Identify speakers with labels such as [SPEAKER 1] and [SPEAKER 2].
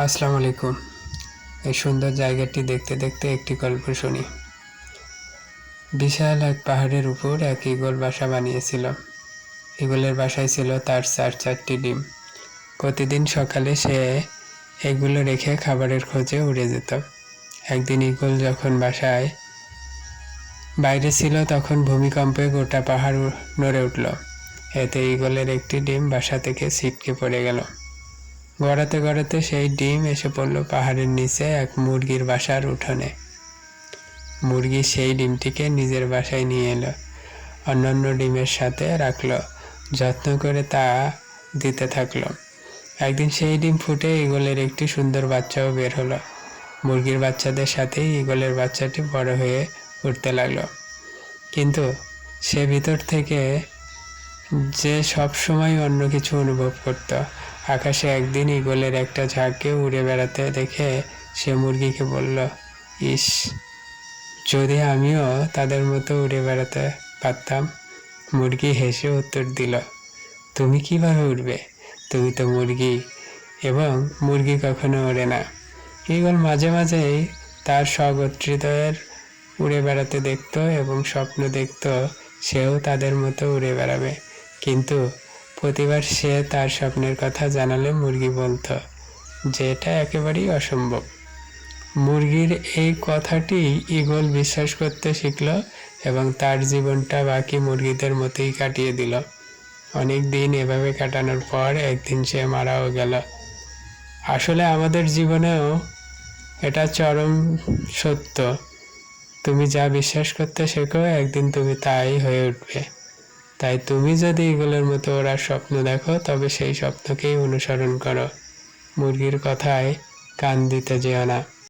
[SPEAKER 1] আসসালামু আলাইকুম। এই সুন্দর জায়গাটি দেখতে দেখতে একটি গল্প শুনি। বিশাল এক পাহাড়ের উপর এক ঈগল বাসা বানিয়েছিল। ঈগলের বাসায় ছিল তার 4টি ডিম। প্রতিদিন সকালে সে এগুলো রেখে খাবারের খোঁজে উড়ে যেত। একদিন ঈগল যখন বাসায় বাইরে ছিল তখন ভূমিকম্পে গোটা পাহাড় নড়ে উঠল। এতে ঈগলের একটি ডিম বাসা থেকে ছিটকে পড়ে গেল। গড়াতে গড়াতে সেই ডিম এসে পড়ল পাহাড়ের নিচে এক মুরগির বাসার উঠোনে। মুরগি সেই ডিমটিকে নিজের বাসায় নিয়ে এলো, অন্যান্য ডিমের সাথে রাখলো, যত্ন করে তা দিতে থাকলো। একদিন সেই ডিম ফুটে ঈগলের একটি সুন্দর বাচ্চাও বের হলো। মুরগির বাচ্চাদের সাথেই ঈগলের বাচ্চাটি বড় হয়ে উঠতে লাগলো। কিন্তু সে ভিতর থেকে যে সব সময় অন্য কিছু অনুভব করত। আকাশে একদিন ঈগলের একটা ঝাঁককে উড়ে বেড়াতে দেখে সে মুরগিকে বলল, ইস, যদি আমিও তাদের মতো উড়ে বেড়াতে পারতাম। মুরগি হেসে উত্তর দিল, তুমি কিভাবে উড়বে? তুমি তো মুরগি, এবং মুরগি কখনো ওড়ে না। ঈগল মাঝে মাঝেই তার স্বগোত্রীদের উড়ে বেড়াতে দেখত এবং স্বপ্ন দেখত সেও তাদের মতো উড়ে বেড়াবে। কিন্তু প্রতিবার সে তার স্বপ্নের কথা জানালে মুরগি বলতো যে এটা একেবারেই অসম্ভব। মুরগির এই কথাটি ঈগল বিশ্বাস করতে শিখল এবং তার জীবনটা বাকি মুরগিদের মতোই কাটিয়ে দিল। অনেক দিন এভাবে কাটানোর পর একদিন সে মারাও গেল। আসলে আমাদের জীবনেও এটা চরম সত্য। তুমি যা বিশ্বাস করতে শেখো একদিন তুমি তাই হয়ে উঠবে। তাই তুমি যদি ঈগলের মতো ওড়ার স্বপ্ন দেখো তবে সেই স্বপ্নকেই অনুসরণ করো। মুরগির কথায় কান দিতে যেও না।